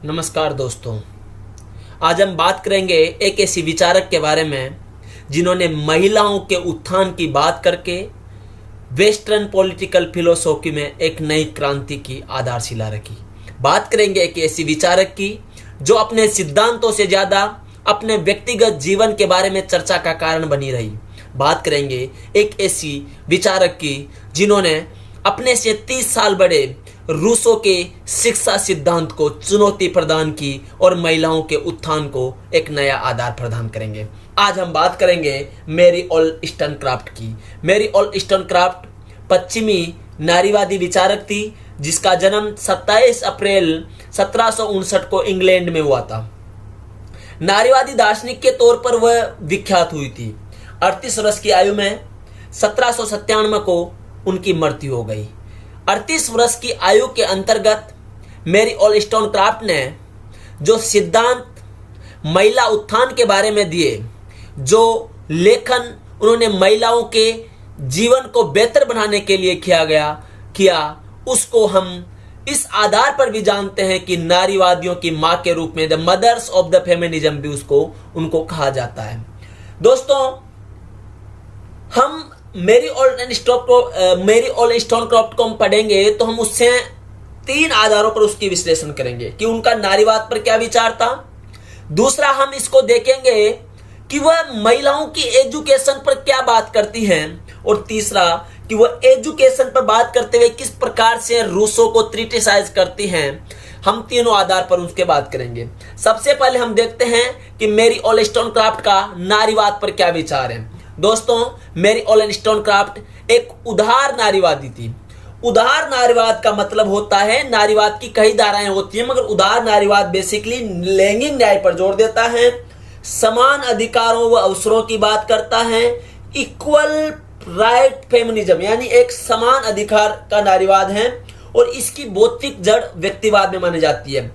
नमस्कार दोस्तों। आज हम बात करेंगे एक ऐसी विचारक के बारे में जिन्होंने महिलाओं के उत्थान की बात करके वेस्टर्न पॉलिटिकल फिलोसॉफी में एक नई क्रांति की आधारशिला रखी। बात करेंगे एक ऐसी विचारक की जो अपने सिद्धांतों से ज़्यादा अपने व्यक्तिगत जीवन के बारे में चर्चा का कारण बनी रही। बात करेंगे एक ऐसी विचारक की जिन्होंने अपने से 30 साल बड़े रूसों के शिक्षा सिद्धांत को चुनौती प्रदान की और महिलाओं के उत्थान को एक नया आधार प्रदान करेंगे। आज हम बात करेंगे मैरी ओल्सटनक्राफ्ट की। मैरी ओल्सटनक्राफ्ट पश्चिमी नारीवादी विचारक थी जिसका जन्म 27 अप्रैल 1759 को इंग्लैंड में हुआ था। नारीवादी दार्शनिक के तौर पर वह विख्यात हुई थी। 38 वर्ष की आयु में 1797 को उनकी मृत्यु हो गई। 38 वर्ष की आयु के अंतर्गत मैरी ओल्सटनक्राफ्ट ने जो सिद्धांत महिला उत्थान के बारे में दिए, जो लेखन उन्होंने महिलाओं के जीवन को बेहतर बनाने के लिए किया उसको हम इस आधार पर भी जानते हैं कि नारीवादियों की मां के रूप में the mothers of the feminism भी उनको कहा जाता है। दोस्तों, हम मैरी ओल्सटनक्राफ्ट को हम पढ़ेंगे तो हम उससे 3 आधारों पर उसकी विश्लेषण करेंगे कि उनका नारीवाद पर क्या विचार था। दूसरा, हम इसको देखेंगे कि वह महिलाओं की एजुकेशन पर क्या बात करती हैं, और तीसरा कि वह एजुकेशन पर बात करते हुए किस प्रकार से रूसों को क्रिटिसाइज करती हैं। हम तीनों आधार पर उसके बात करेंगे। सबसे पहले हम देखते हैं कि मैरी ओल्सटनक्राफ्ट का नारीवाद पर क्या विचार है। दोस्तों, मैरी ओल्सटनक्राफ्ट एक उदार नारीवादी थी। उदार नारीवाद का मतलब होता है, नारीवाद की कई धाराएं होती हैं, मगर उदार नारीवाद बेसिकली लैंगिक न्याय पर जोर देता है, समान अधिकारों व अवसरों की बात करता है, इक्वल राइट फेमिनिज्म यानी एक समान अधिकार का नारीवाद है, और इसकी भौतिक जड़ व्यक्तिवाद में मानी जाती है।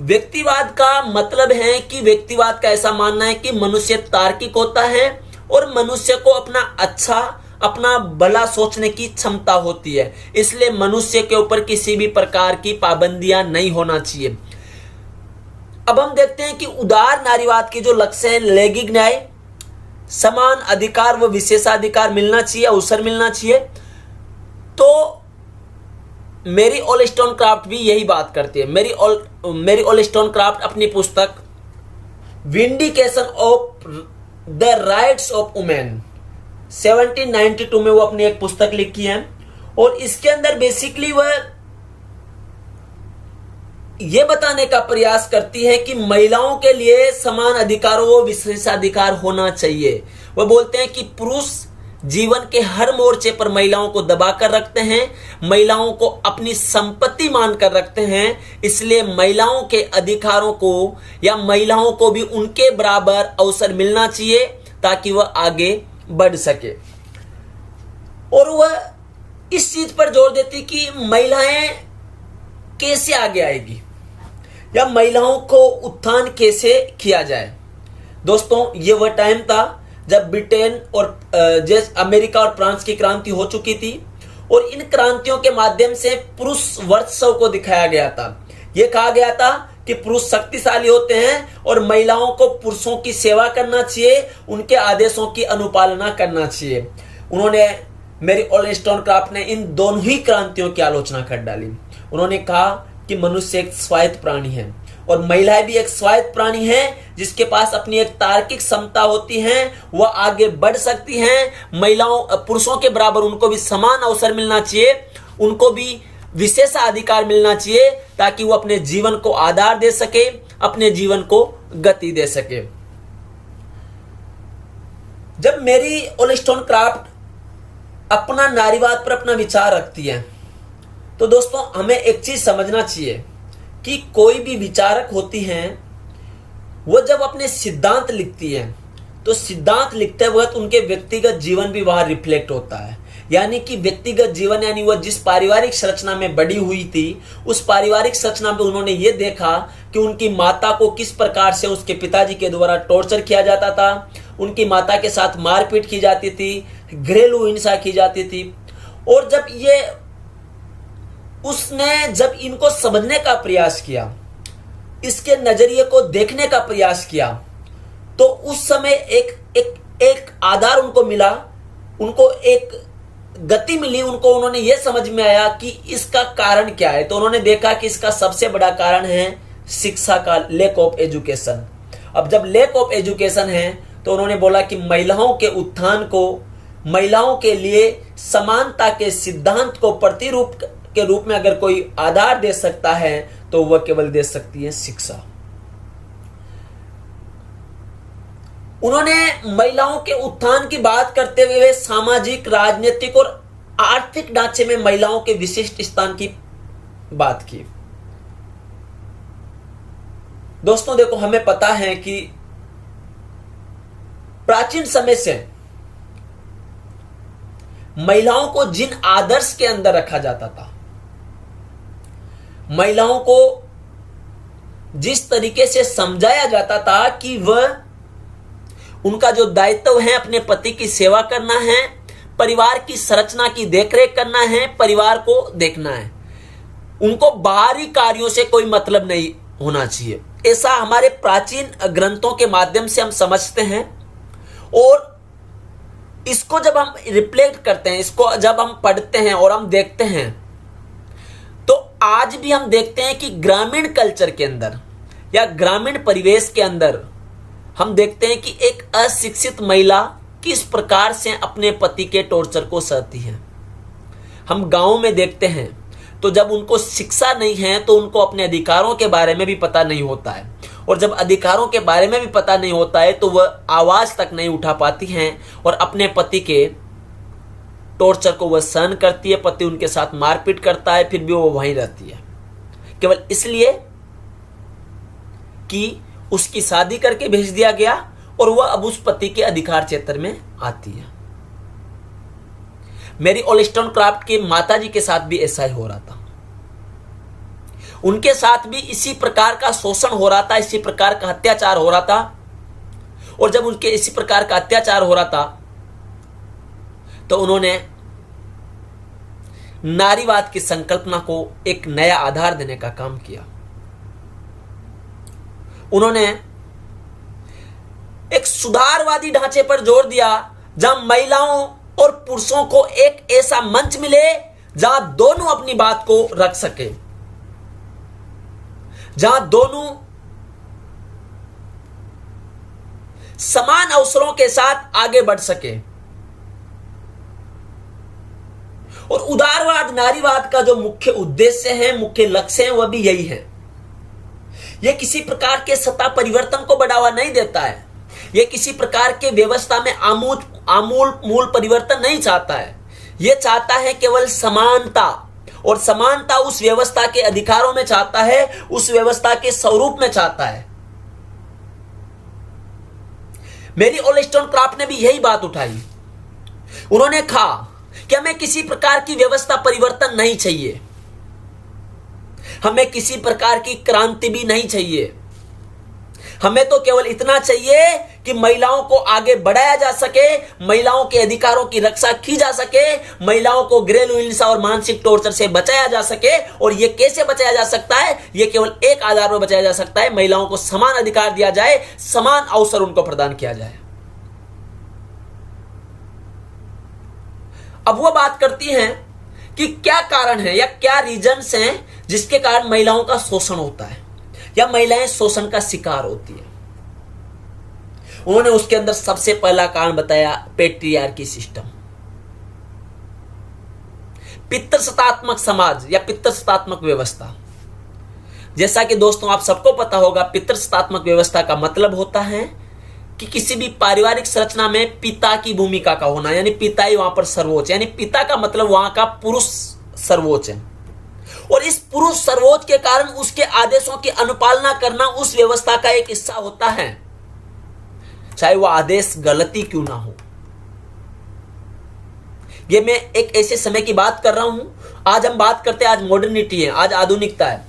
व्यक्तिवाद का मतलब है कि व्यक्तिवाद का ऐसा मानना है कि मनुष्य तार्किक होता है और मनुष्य को अपना भला सोचने की क्षमता होती है, इसलिए मनुष्य के ऊपर किसी भी प्रकार की पाबंदियां नहीं होना चाहिए। अब हम देखते हैं कि उदार नारीवाद के जो लक्ष्य है, लैंगिक न्याय, समान अधिकार व विशेषाधिकार मिलना चाहिए, अवसर मिलना चाहिए, तो मैरी ओल्सटनक्राफ्ट भी यही बात करती है। मैरी ओल्सटनक्राफ्ट अपनी पुस्तक vindication of the rights of women 1792 में वो अपनी एक पुस्तक लिखी है, और इसके अंदर बेसिकली वह यह बताने का प्रयास करती है कि महिलाओं के लिए समान अधिकारों व विशेषाधिकार होना चाहिए। वह बोलते हैं कि पुरुष जीवन के हर मोर्चे पर महिलाओं को दबाकर रखते हैं, महिलाओं को अपनी संपत्ति मानकर रखते हैं, इसलिए महिलाओं के अधिकारों को या महिलाओं को भी उनके बराबर अवसर मिलना चाहिए ताकि वह आगे बढ़ सके। और वह इस चीज पर जोर देती कि महिलाएं कैसे आगे आएगी या महिलाओं को उत्थान कैसे किया जाए। दोस्तों, ये वह टाइम था जब ब्रिटेन और अमेरिका और फ्रांस की क्रांति हो चुकी थी, और इन क्रांतियों के माध्यम से पुरुष वर्चस्व को दिखाया गया था। यह कहा गया था कि पुरुष शक्तिशाली होते हैं और महिलाओं को पुरुषों की सेवा करना चाहिए, उनके आदेशों की अनुपालना करना चाहिए। मैरी ओल्सटनक्राफ्ट ने इन दोनों ही क्रांतियों की आलोचना कर डाली। उन्होंने कहा कि मनुष्य एक स्वायत्त प्राणी है और महिलाएं भी एक स्वायत्त प्राणी हैं, जिसके पास अपनी एक तार्किक क्षमता होती है, वह आगे बढ़ सकती हैं। पुरुषों के बराबर उनको भी समान अवसर मिलना चाहिए, उनको भी विशेषाधिकार मिलना चाहिए, ताकि वो अपने जीवन को आधार दे सके, अपने जीवन को गति दे सके। जब मैरी ओल्सटनक्राफ्ट अपना नारीवाद पर अपना विचार रखती है, तो दोस्तों हमें एक चीज समझना चाहिए कि कोई भी विचारक होती हैं, वो जब अपने सिद्धांत लिखती हैं तो सिद्धांत लिखते वक्त उनके व्यक्तिगत जीवन भी वहां रिफ्लेक्ट होता है। यानी कि व्यक्तिगत जीवन यानी वह जिस पारिवारिक संरचना में बड़ी हुई थी, उस पारिवारिक संरचना में उन्होंने ये देखा कि उनकी माता को किस प्रकार से उसके पिताजी के द्वारा टॉर्चर किया जाता था, उनकी माता के साथ मारपीट की जाती थी, घरेलू हिंसा की जाती थी। और जब इनको समझने का प्रयास किया इसके नजरिए को देखने का प्रयास किया तो उस समय एक आधार उनको मिला, उनको एक गति मिली, उन्होंने ये समझ में आया कि इसका कारण क्या है। तो उन्होंने देखा कि इसका सबसे बड़ा कारण है शिक्षा का, लैक ऑफ एजुकेशन। अब जब लैक ऑफ एजुकेशन है तो उन्होंने बोला कि महिलाओं के उत्थान को, महिलाओं के लिए समानता के सिद्धांत को प्रतिरूप के रूप में अगर कोई आधार दे सकता है तो वह केवल दे सकती है शिक्षा। उन्होंने महिलाओं के उत्थान की बात करते हुए सामाजिक, राजनीतिक और आर्थिक ढांचे में महिलाओं के विशिष्ट स्थान की बात की। दोस्तों देखो, हमें पता है कि प्राचीन समय से महिलाओं को जिन आदर्श के अंदर रखा जाता था, महिलाओं को जिस तरीके से समझाया जाता था कि वह, उनका जो दायित्व है अपने पति की सेवा करना है, परिवार की संरचना की देखरेख करना है, परिवार को देखना है, उनको बाहरी कार्यों से कोई मतलब नहीं होना चाहिए, ऐसा हमारे प्राचीन ग्रंथों के माध्यम से हम समझते हैं। और इसको जब हम रिफ्लेक्ट करते हैं, इसको जब हम पढ़ते हैं और हम देखते हैं, तो आज भी हम देखते हैं कि ग्रामीण कल्चर के अंदर या ग्रामीण परिवेश के अंदर हम देखते हैं कि एक अशिक्षित महिला किस प्रकार से अपने पति के टॉर्चर को सहती है। हम गांव में देखते हैं तो जब उनको शिक्षा नहीं है तो उनको अपने अधिकारों के बारे में भी पता नहीं होता है, और जब अधिकारों के बारे में भी पता नहीं होता है तो वह आवाज तक नहीं उठा पाती हैं और अपने पति के टॉर्चर को वह सहन करती है। पति उनके साथ मारपीट करता है, फिर भी वो वहीं रहती है, केवल इसलिए कि उसकी शादी करके भेज दिया गया और वह अब उस पति के अधिकार क्षेत्र में आती है। मेरी ओलिस्टोनक्राफ्ट की माताजी के साथ भी ऐसा ही हो रहा था, उनके साथ भी इसी प्रकार का शोषण हो रहा था, इसी प्रकार का अत्याचार हो रहा था। और जब उनके इसी प्रकार का अत्याचार हो रहा था तो उन्होंने नारीवाद की संकल्पना को एक नया आधार देने का काम किया। उन्होंने एक सुधारवादी ढांचे पर जोर दिया जहां महिलाओं और पुरुषों को एक ऐसा मंच मिले जहां दोनों अपनी बात को रख सके, जहां दोनों समान अवसरों के साथ आगे बढ़ सके। और उदारवाद, नारीवाद का जो मुख्य उद्देश्य है, मुख्य लक्ष्य है, वह भी यही है। यह किसी प्रकार के सत्ता परिवर्तन को बढ़ावा नहीं देता है, यह किसी प्रकार के व्यवस्था में मूल परिवर्तन नहीं चाहता है। यह चाहता है केवल समानता, और समानता उस व्यवस्था के अधिकारों में चाहता है, उस व्यवस्था के स्वरूप में चाहता है। मेरी ओलिस्टोनक्राफ्ट ने भी यही बात उठाई। उन्होंने कहा कि हमें किसी प्रकार की व्यवस्था परिवर्तन नहीं चाहिए, हमें किसी प्रकार की क्रांति भी नहीं चाहिए, हमें तो केवल इतना चाहिए कि महिलाओं को आगे बढ़ाया जा सके, महिलाओं के अधिकारों की रक्षा की जा सके, महिलाओं को घरेलू हिंसा और मानसिक टॉर्चर से बचाया जा सके। और यह कैसे बचाया जा सकता है? यह केवल एक आधार पर बचाया जा सकता है, महिलाओं को समान अधिकार दिया जाए, समान अवसर उनको प्रदान किया जाए। अब वह बात करती हैं कि क्या कारण है या क्या रीजंस हैं जिसके कारण महिलाओं का शोषण होता है या महिलाएं शोषण का शिकार होती है। उन्होंने उसके अंदर सबसे पहला कारण बताया पैट्रियार्की सिस्टम, पितृसत्तात्मक समाज या पितृसत्तात्मक व्यवस्था। जैसा कि दोस्तों आप सबको पता होगा, पितृसत्तात्मक व्यवस्था का मतलब होता है कि किसी भी पारिवारिक संरचना में पिता की भूमिका का होना, यानी पिता ही वहां पर सर्वोच्च, यानी पिता का मतलब वहां का पुरुष सर्वोच्च है। और इस पुरुष सर्वोच्च के कारण उसके आदेशों की अनुपालना करना उस व्यवस्था का एक हिस्सा होता है, चाहे वह आदेश गलती क्यों ना हो। यह मैं एक ऐसे समय की बात कर रहा हूं, आज हम बात करते हैं, आज मॉडर्निटी है, आज आधुनिकता है,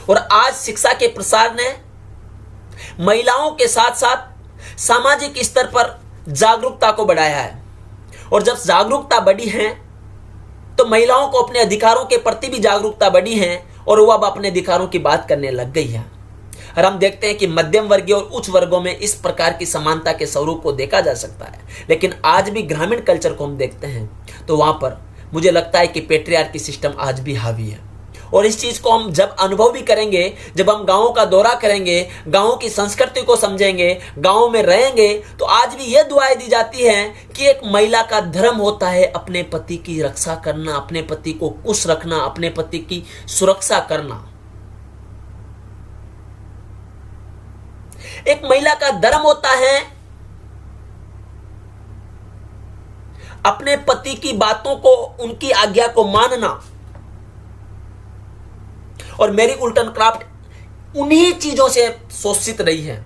और आज शिक्षा के प्रसार ने महिलाओं के साथ साथ सामाजिक स्तर पर जागरूकता को बढ़ाया है। और जब जागरूकता बढ़ी है तो महिलाओं को अपने अधिकारों के प्रति भी जागरूकता बढ़ी है और वह अब अपने अधिकारों की बात करने लग गई है। और हम देखते हैं कि मध्यम वर्गीय और उच्च वर्गों में इस प्रकार की समानता के स्वरूप को देखा जा सकता है, लेकिन आज भी ग्रामीण कल्चर को हम देखते हैं तो वहां पर मुझे लगता है कि पैट्रियार्की सिस्टम आज भी हावी है। और इस चीज को हम जब अनुभव भी करेंगे, जब हम गांवों का दौरा करेंगे, गांवों की संस्कृति को समझेंगे, गांवों में रहेंगे, तो आज भी यह दुआएं दी जाती हैं कि एक महिला का धर्म होता है अपने पति की रक्षा करना, अपने पति को खुश रखना, अपने पति की सुरक्षा करना। एक महिला का धर्म होता है अपने पति की बातों को, उनकी आज्ञा को मानना। और मेरी उल्टन क्राफ्ट उन्हीं चीजों से शोषित रही है।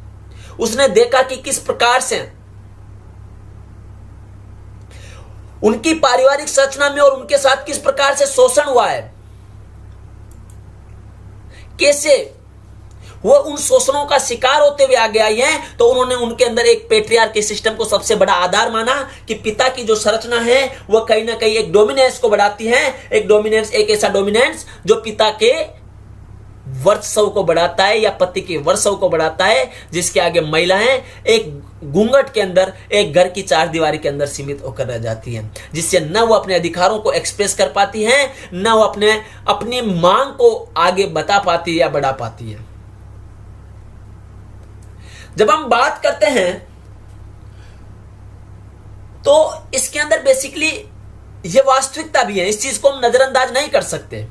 उसने देखा कि किस प्रकार से उनकी पारिवारिक संरचना में और उनके साथ किस प्रकार से शोषण हुआ है, कैसे वो उन शोषणों का शिकार होते हुए आगे आई हैं। तो उन्होंने उनके अंदर एक पैट्रियार्की सिस्टम को सबसे बड़ा आधार माना कि पिता की जो संरचना है वह कहीं ना कहीं एक डोमिनेंस को बढ़ाती है, एक डोमिनेंस, एक ऐसा डोमिनेंस जो पिता के वर्चस्व को बढ़ाता है या पति के वर्चस्व को बढ़ाता है, जिसके आगे महिलाएं एक घूंघट के अंदर, एक घर की चार दीवारी के अंदर सीमित होकर रह जाती हैं, जिससे न वो अपने अधिकारों को एक्सप्रेस कर पाती हैं, न वो अपनी मांग को आगे बता पाती है या बढ़ा पाती है। जब हम बात करते हैं तो इसके अंदर बेसिकली ये वास्तविकता भी है, इस चीज को हम नजरअंदाज नहीं कर सकते।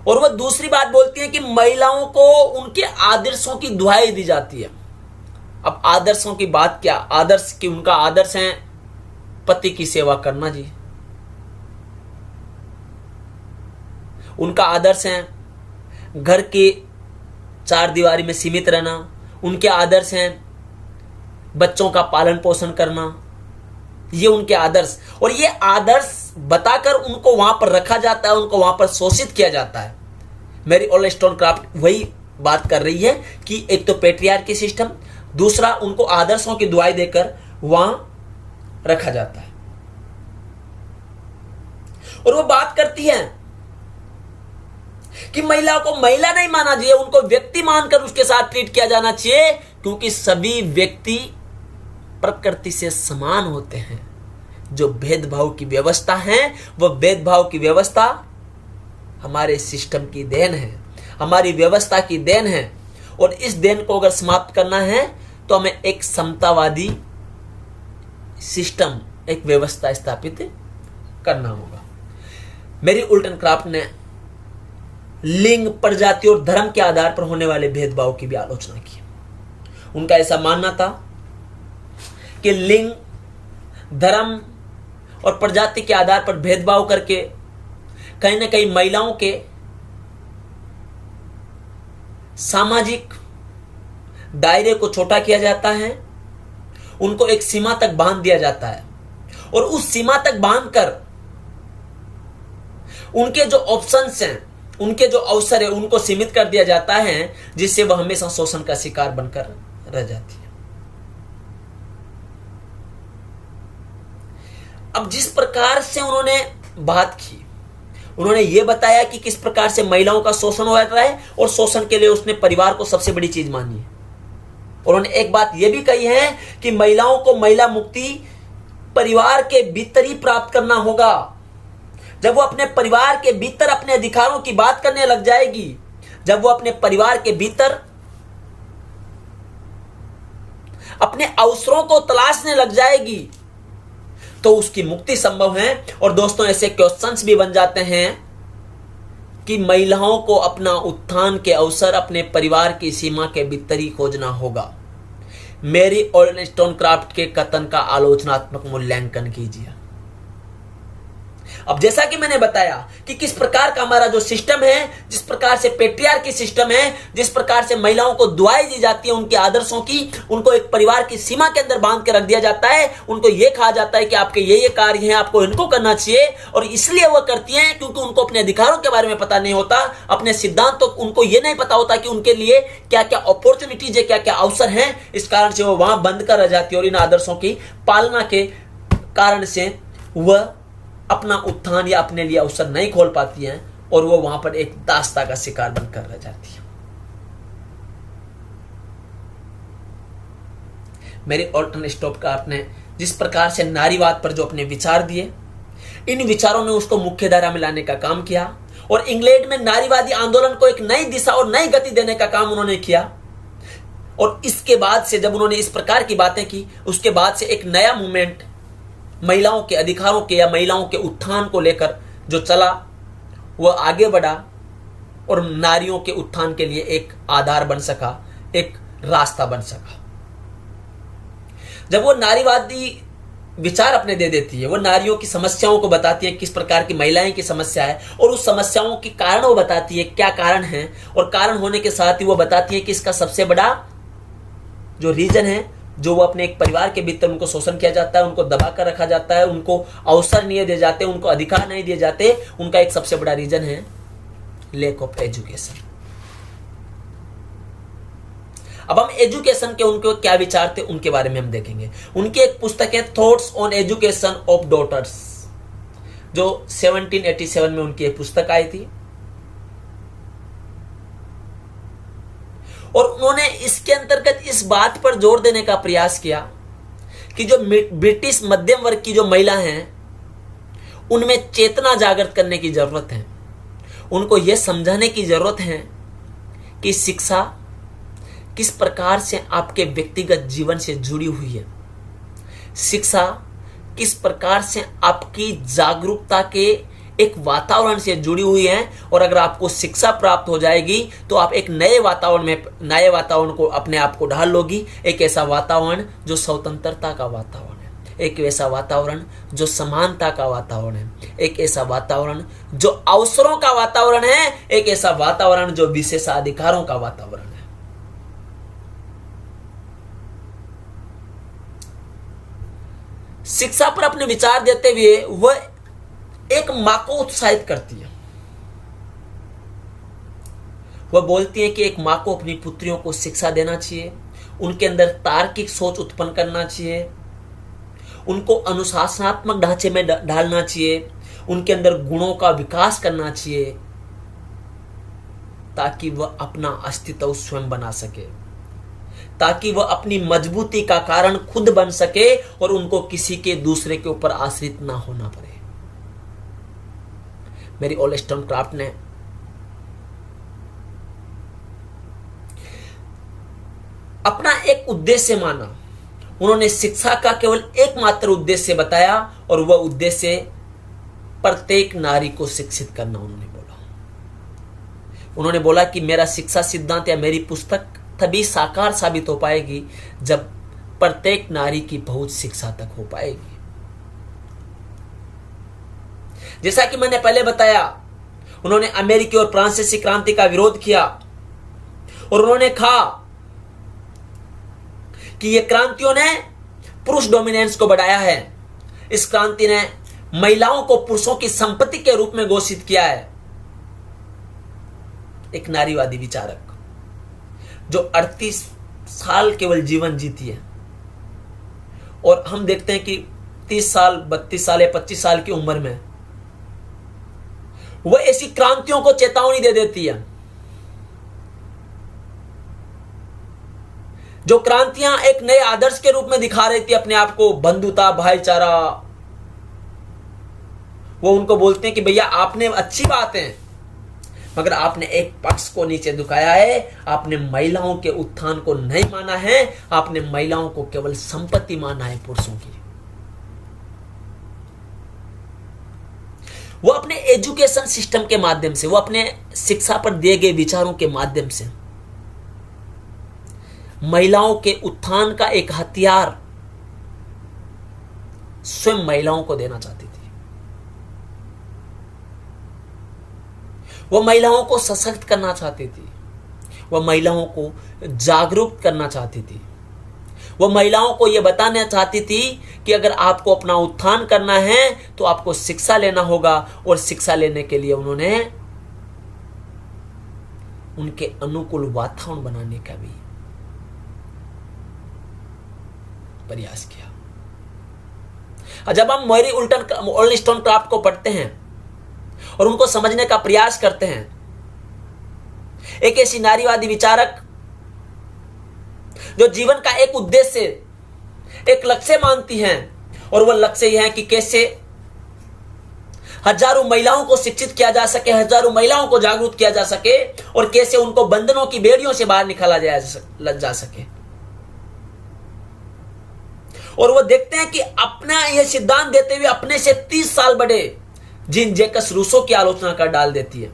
और वह दूसरी बात बोलती है कि महिलाओं को उनके आदर्शों की दुहाई दी जाती है। अब आदर्शों की बात क्या, आदर्श की, उनका आदर्श है पति की सेवा करना जी, उनका आदर्श है घर के चार दीवारी में सीमित रहना, उनके आदर्श हैं बच्चों का पालन पोषण करना, ये उनके आदर्श। और ये आदर्श बताकर उनको वहां पर रखा जाता है, उनको वहां पर शोषित किया जाता है। मेरी ऑल्डस्टोनक्राफ्ट वही बात कर रही है कि एक तो पैट्रियार्की सिस्टम, दूसरा उनको आदर्शों की दुआई देकर वहां रखा जाता है। और वो बात करती है कि महिला को महिला नहीं माना चाहिए, उनको व्यक्ति मानकर उसके साथ ट्रीट किया जाना चाहिए, क्योंकि सभी व्यक्ति प्रकृति से समान होते हैं। जो भेदभाव की व्यवस्था है वह भेदभाव की व्यवस्था हमारे सिस्टम की देन है, हमारी व्यवस्था की देन है। और इस देन को अगर समाप्त करना है तो हमें एक समतावादी सिस्टम, एक व्यवस्था स्थापित करना होगा। मेरी उल्टन क्राफ्ट ने लिंग, प्रजाति और धर्म के आधार पर होने वाले भेदभाव की भी आलोचना की। उनका ऐसा मानना था कि लिंग, धर्म और प्रजाति के आधार पर भेदभाव करके कहीं ना कहीं महिलाओं के सामाजिक दायरे को छोटा किया जाता है, उनको एक सीमा तक बांध दिया जाता है, और उस सीमा तक बांधकर उनके जो ऑप्शंस हैं, उनके जो अवसर है, उनको सीमित कर दिया जाता है, जिससे वह हमेशा शोषण का शिकार बनकर रह जाती है। अब जिस प्रकार से उन्होंने बात की, उन्होंने यह बताया कि किस प्रकार से महिलाओं का शोषण हो रहा है, और शोषण के लिए उसने परिवार को सबसे बड़ी चीज मानी है। और उन्होंने एक बात यह भी कही है कि महिलाओं को महिला मुक्ति परिवार के भीतर ही प्राप्त करना होगा। जब वो अपने परिवार के भीतर अपने अधिकारों की बात करने लग जाएगी, जब वो अपने परिवार के भीतर अपने अवसरों को तलाशने लग जाएगी, तो उसकी मुक्ति संभव है। और दोस्तों, ऐसे क्वेश्चंस भी बन जाते हैं कि महिलाओं को अपना उत्थान के अवसर अपने परिवार की सीमा के भीतर ही खोजना होगा। मेरी ऑल्डस्टोनक्राफ्ट के कथन का आलोचनात्मक मूल्यांकन कीजिए। अब जैसा कि मैंने बताया कि किस प्रकार का हमारा जो सिस्टम है, जिस प्रकार से पैट्रियार्की सिस्टम है, जिस प्रकार से महिलाओं को दुआएं दी जाती है उनके आदर्शों की, उनको एक परिवार की सीमा के अंदर बांध के रख दिया जाता है, उनको यह कहा जाता है कि आपके ये कार्य हैं, आपको इनको करना चाहिए। और इसलिए वह करती हैं क्योंकि उनको अपने अधिकारों के बारे में पता नहीं होता, अपने सिद्धांतों उनको यह नहीं पता होता कि उनके लिए क्या क्या अपॉर्चुनिटीज है, क्या क्या अवसर हैं। इस कारण से वो वहां बंद कर रह जाती है, और इन आदर्शों की पालना के कारण से वह अपना उत्थान या अपने लिए अवसर नहीं खोल पाती हैं, और वो वहां पर एक दास्ता का शिकार बनकर रह जाती है। मेरी ऑल्टन स्टॉप का आपने जिस प्रकार से नारीवाद पर जो अपने विचार दिए, इन विचारों ने उसको मुख्य धारा में लाने का काम किया और इंग्लैंड में नारीवादी आंदोलन को एक नई दिशा और नई गति देने का काम उन्होंने किया। और इसके बाद से जब उन्होंने इस प्रकार की बातें की, उसके बाद से एक नया मूवमेंट महिलाओं के अधिकारों के या महिलाओं के उत्थान को लेकर जो चला, वह आगे बढ़ा और नारियों के उत्थान के लिए एक आधार बन सका, एक रास्ता बन सका। जब वो नारीवादी विचार अपने दे देती है, वो नारियों की समस्याओं को बताती है, किस प्रकार की महिलाएं की समस्या है, और उस समस्याओं के कारण वो बताती है क्या कारण है, और कारण होने के साथ ही वो बताती है कि इसका सबसे बड़ा जो रीजन है, जो वो अपने एक परिवार के भीतर उनको शोषण किया जाता है, उनको दबा कर रखा जाता है, उनको अवसर नहीं दिए जाते, उनको अधिकार नहीं दिए जाते, उनका एक सबसे बड़ा रीजन है लैक ऑफ एजुकेशन। अब हम एजुकेशन के उनके क्या विचार थे उनके बारे में हम देखेंगे। उनकी एक पुस्तक है thoughts on education of daughters, जो 1787 में उनकी एक पुस्तक आई थी। और उन्होंने इसके अंतर्गत इस बात पर जोर देने का प्रयास किया कि जो ब्रिटिश मध्यम वर्ग की जो महिला हैं, उनमें चेतना जागृत करने की जरूरत है। उनको यह समझाने की जरूरत है कि शिक्षा किस प्रकार से आपके व्यक्तिगत जीवन से जुड़ी हुई है, शिक्षा किस प्रकार से आपकी जागरूकता के एक वातावरण से जुड़ी हुई है। और अगर आपको शिक्षा प्राप्त हो जाएगी तो आप एक नए वातावरण को अपने आप को ढाल लोगी, एक ऐसा वातावरण जो स्वतंत्रता का वातावरण है, एक ऐसा वातावरण जो समानता का वातावरण है, एक ऐसा वातावरण जो अवसरों का वातावरण है, एक ऐसा वातावरण जो विशेषाधिकारों का वातावरण है। शिक्षा पर अपने विचार देते हुए वह एक मां को उत्साहित करती है। वह बोलती है कि एक मां को अपनी पुत्रियों को शिक्षा देना चाहिए, उनके अंदर तार्किक सोच उत्पन्न करना चाहिए, उनको अनुशासनात्मक ढांचे में डालना चाहिए, उनके अंदर गुणों का विकास करना चाहिए, ताकि वह अपना अस्तित्व स्वयं बना सके, ताकि वह अपनी मजबूती का कारण खुद बन सके और उनको किसी के दूसरे के ऊपर आश्रित ना होना पड़े। मेरी ओलेस्टोनक्राफ्ट ने अपना एक उद्देश्य माना। उन्होंने शिक्षा का केवल एकमात्र उद्देश्य बताया और वह उद्देश्य प्रत्येक नारी को शिक्षित करना। उन्होंने बोला कि मेरा शिक्षा सिद्धांत या मेरी पुस्तक तभी साकार साबित हो पाएगी जब प्रत्येक नारी की पहुंच शिक्षा तक हो पाएगी। जैसा कि मैंने पहले बताया, उन्होंने अमेरिकी और फ्रांसीसी क्रांति का विरोध किया और उन्होंने कहा कि ये क्रांतियों ने पुरुष डोमिनेंस को बढ़ाया है। इस क्रांति ने महिलाओं को पुरुषों की संपत्ति के रूप में घोषित किया है। एक नारीवादी विचारक जो 38 साल केवल जीवन जीती है, और हम देखते हैं कि 30 साल 32 साल या 25 साल की उम्र में वह ऐसी क्रांतियों को चेतावनी दे देती है। जो क्रांतियां एक नए आदर्श के रूप में दिखा रही थी अपने आप को, बंधुता, भाईचारा, वो उनको बोलते हैं कि भैया आपने अच्छी बात है, मगर आपने एक पक्ष को नीचे दुखाया है। आपने महिलाओं के उत्थान को नहीं माना है, आपने महिलाओं को केवल संपत्ति माना है पुरुषों की। वो अपने एजुकेशन सिस्टम के माध्यम से, वो अपने शिक्षा पर दिए गए विचारों के माध्यम से महिलाओं के उत्थान का एक हथियार स्वयं महिलाओं को देना चाहती थी। वह महिलाओं को सशक्त करना चाहती थी, वह महिलाओं को जागरूक करना चाहती थी, वह महिलाओं को यह बताना चाहती थी कि अगर आपको अपना उत्थान करना है तो आपको शिक्षा लेना होगा। और शिक्षा लेने के लिए उन्होंने उनके अनुकूल वातावरण बनाने का भी प्रयास किया। जब हम मैरी ओलेस्टोनक्राफ्ट को पढ़ते हैं और उनको समझने का प्रयास करते हैं, एक ऐसी नारीवादी विचारक जो जीवन का एक उद्देश्य एक लक्ष्य मानती हैं, और वह लक्ष्य यह है कि कैसे हजारों महिलाओं को शिक्षित किया जा सके, हजारों महिलाओं को जागरूक किया जा सके, और कैसे उनको बंधनों की बेड़ियों से बाहर निकाला जा सके। और वो देखते हैं कि अपना यह सिद्धांत देते हुए अपने से 30 साल बड़े जीन जैकस रूसो की आलोचना कर डाल देती है,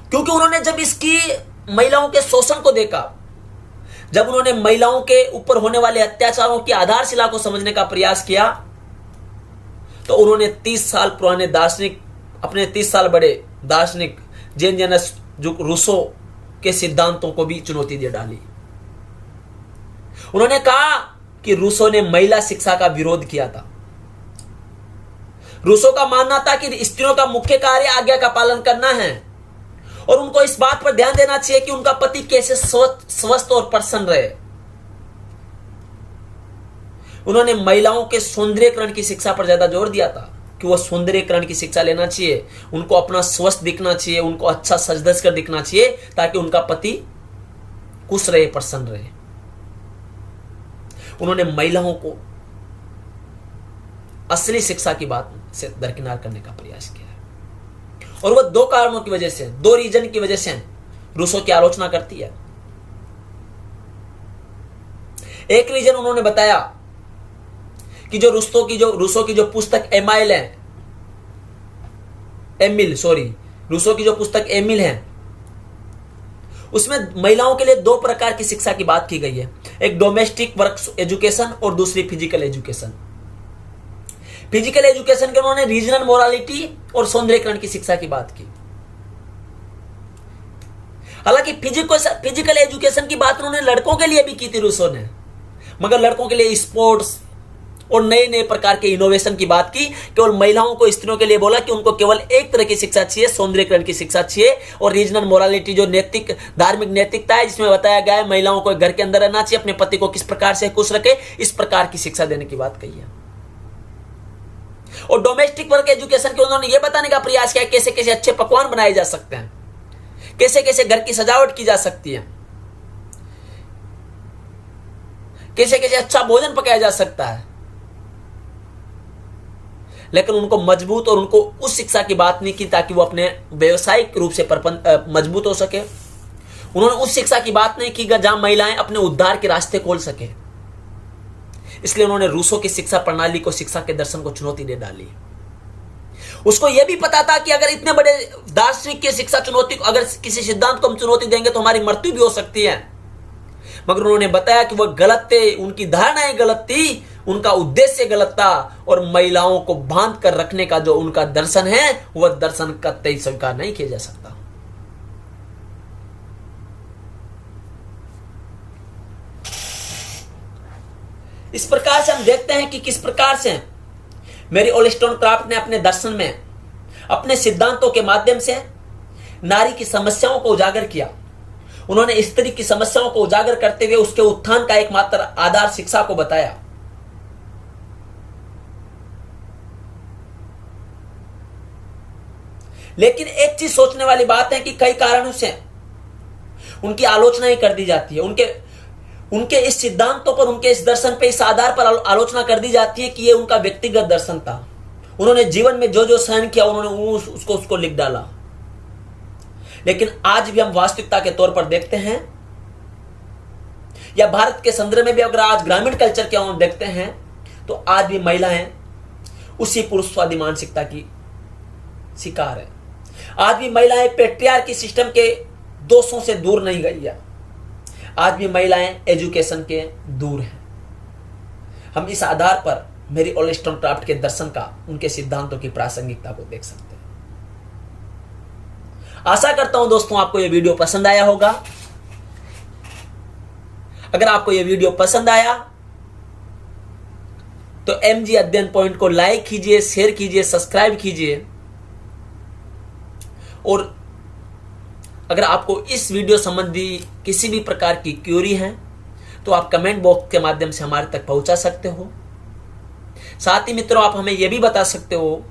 क्योंकि उन्होंने जब इसकी महिलाओं के शोषण को देखा, जब उन्होंने महिलाओं के ऊपर होने वाले अत्याचारों की आधारशिला को समझने का प्रयास किया, तो उन्होंने 30 साल पुराने दार्शनिक, अपने 30 साल बड़े दार्शनिक जीन जैकस रूसो के सिद्धांतों को भी चुनौती दे डाली। उन्होंने कहा कि रूसो ने महिला शिक्षा का विरोध किया था। रूसो का मानना था कि स्त्रियों का मुख्य कार्य आज्ञा का पालन करना है, और उनको इस बात पर ध्यान देना चाहिए कि उनका पति कैसे स्वस्थ और प्रसन्न रहे। उन्होंने महिलाओं के सौंदर्यीकरण की शिक्षा पर ज्यादा जोर दिया था कि वह सौंदर्यीकरण की शिक्षा लेना चाहिए, उनको अपना स्वस्थ दिखना चाहिए, उनको अच्छा सज धज कर दिखना चाहिए, ताकि उनका पति खुश रहे, प्रसन्न रहे। उन्होंने महिलाओं को असली शिक्षा की बात से दरकिनार करने का प्रयास किया, और वह 2 कारणों की वजह से, 2 रीजन की वजह से रूसो की आलोचना करती है। एक रीजन उन्होंने बताया कि जो रूसो की जो पुस्तक रूसो की जो पुस्तक एमिल है, उसमें महिलाओं के लिए 2 प्रकार की शिक्षा की बात की गई है। एक डोमेस्टिक वर्क एजुकेशन और दूसरी फिजिकल एजुकेशन। फिजिकल एजुकेशन के उन्होंने रीजनल मोरालिटी और सौंदर्यीकरण की शिक्षा की बात की। हालांकि फिजिकल एजुकेशन की बात उन्होंने लड़कों के लिए भी की थी रूसो ने, मगर लड़कों के लिए स्पोर्ट्स और नए नए प्रकार के इनोवेशन की बात की। केवल महिलाओं को, स्त्रियों के लिए बोला कि उनको केवल एक तरह की शिक्षा चाहिए, सौंदर्यीकरण की शिक्षा चाहिए, और रीजनल मोरालिटी जो धार्मिक नैतिकता है, जिसमें बताया गया है महिलाओं को घर के अंदर रहना चाहिए, अपने पति को किस प्रकार से खुश रखे, इस प्रकार की शिक्षा देने की बात कही है। और डोमेस्टिक वर्क एजुकेशन के उन्होंने यह बताने का प्रयास किया कैसे कैसे अच्छे पकवान बनाए जा सकते हैं, कैसे कैसे घर की सजावट की जा सकती है, कैसे कैसे अच्छा भोजन पकाया जा सकता है। लेकिन उनको मजबूत और उनको उस शिक्षा की बात नहीं की ताकि वो अपने व्यवसायिक रूप से मजबूत हो सके। उन्होंने उस शिक्षा की बात नहीं की जहां महिलाएं अपने उद्धार के रास्ते खोल सके। इसलिए उन्होंने रूसो की शिक्षा प्रणाली को, शिक्षा के दर्शन को चुनौती दे डाली। उसको यह भी पता था कि अगर इतने बड़े दार्शनिक की शिक्षा चुनौती, अगर किसी सिद्धांत को हम चुनौती देंगे तो हमारी मृत्यु भी हो सकती है। मगर उन्होंने बताया कि वह गलत थे, उनकी धारणाएं गलत थी, उनका उद्देश्य गलत था, और महिलाओं को बांध कर रखने का जो उनका दर्शन है, वह दर्शन कतई स्वीकार नहीं किया जा सकता। इस प्रकार से हम देखते हैं कि किस प्रकार से मैरी ओलेस्टोनक्राफ्ट ने अपने दर्शन में, अपने सिद्धांतों के माध्यम से नारी की समस्याओं को उजागर किया। उन्होंने स्त्री की समस्याओं को उजागर करते हुए उसके उत्थान का एकमात्र आधार शिक्षा को बताया। लेकिन एक चीज सोचने वाली बात है कि कई कारणों से उनकी आलोचना ही कर दी जाती है, उनके इस सिद्धांतों पर, उनके इस दर्शन पे, इस आधार पर आलोचना कर दी जाती है कि ये उनका व्यक्तिगत दर्शन था। उन्होंने जीवन में जो जो सहन किया उन्होंने उसको लिख डाला। लेकिन आज भी हम वास्तविकता के तौर पर देखते हैं, या भारत के संदर्भ में भी अगर आज ग्रामीण कल्चर के हम देखते हैं, तो आज भी महिलाएं उसी पुरुषवादी मानसिकता की शिकार है। आज भी महिलाएं पेट्रियार्की सिस्टम के दोषों से दूर नहीं गई है। आज भी महिलाएं एजुकेशन के दूर हैं। हम इस आधार पर मैरी ओलेस्टोनक्राफ्ट के दर्शन का, उनके सिद्धांतों की प्रासंगिकता को देख सकते हैं। आशा करता हूं दोस्तों आपको यह वीडियो पसंद आया होगा। अगर आपको यह वीडियो पसंद आया तो एमजी अध्ययन पॉइंट को लाइक कीजिए, शेयर कीजिए, सब्सक्राइब कीजिए। और अगर आपको इस वीडियो संबंधी किसी भी प्रकार की क्यूरी है तो आप कमेंट बॉक्स के माध्यम से हमारे तक पहुंचा सकते हो। साथ ही मित्रों, आप हमें यह भी बता सकते हो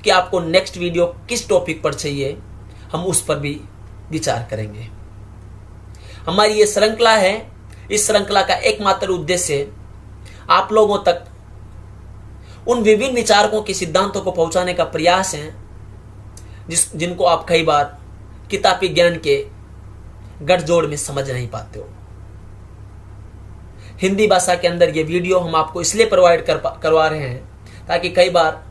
कि आपको नेक्स्ट वीडियो किस टॉपिक पर चाहिए, हम उस पर भी विचार करेंगे। हमारी ये श्रृंखला है इस श्रृंखला का एकमात्र उद्देश्य आप लोगों तक उन विभिन्न विचारकों के सिद्धांतों को पहुंचाने का प्रयास है जिनको आप कई बार किताबी ज्ञान के गठजोड़ में समझ नहीं पाते हो। हिंदी भाषा के अंदर ये वीडियो हम आपको इसलिए प्रोवाइड करवा रहे हैं ताकि कई बार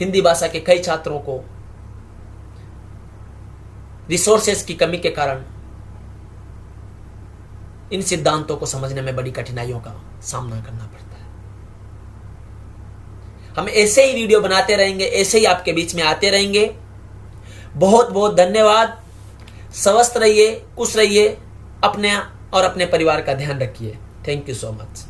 हिंदी भाषा के कई छात्रों को रिसोर्सेज की कमी के कारण इन सिद्धांतों को समझने में बड़ी कठिनाइयों का सामना करना पड़ता है। हम ऐसे ही वीडियो बनाते रहेंगे, ऐसे ही आपके बीच में आते रहेंगे। बहुत बहुत धन्यवाद। स्वस्थ रहिए, खुश रहिए, अपने और अपने परिवार का ध्यान रखिए। Thank you so much.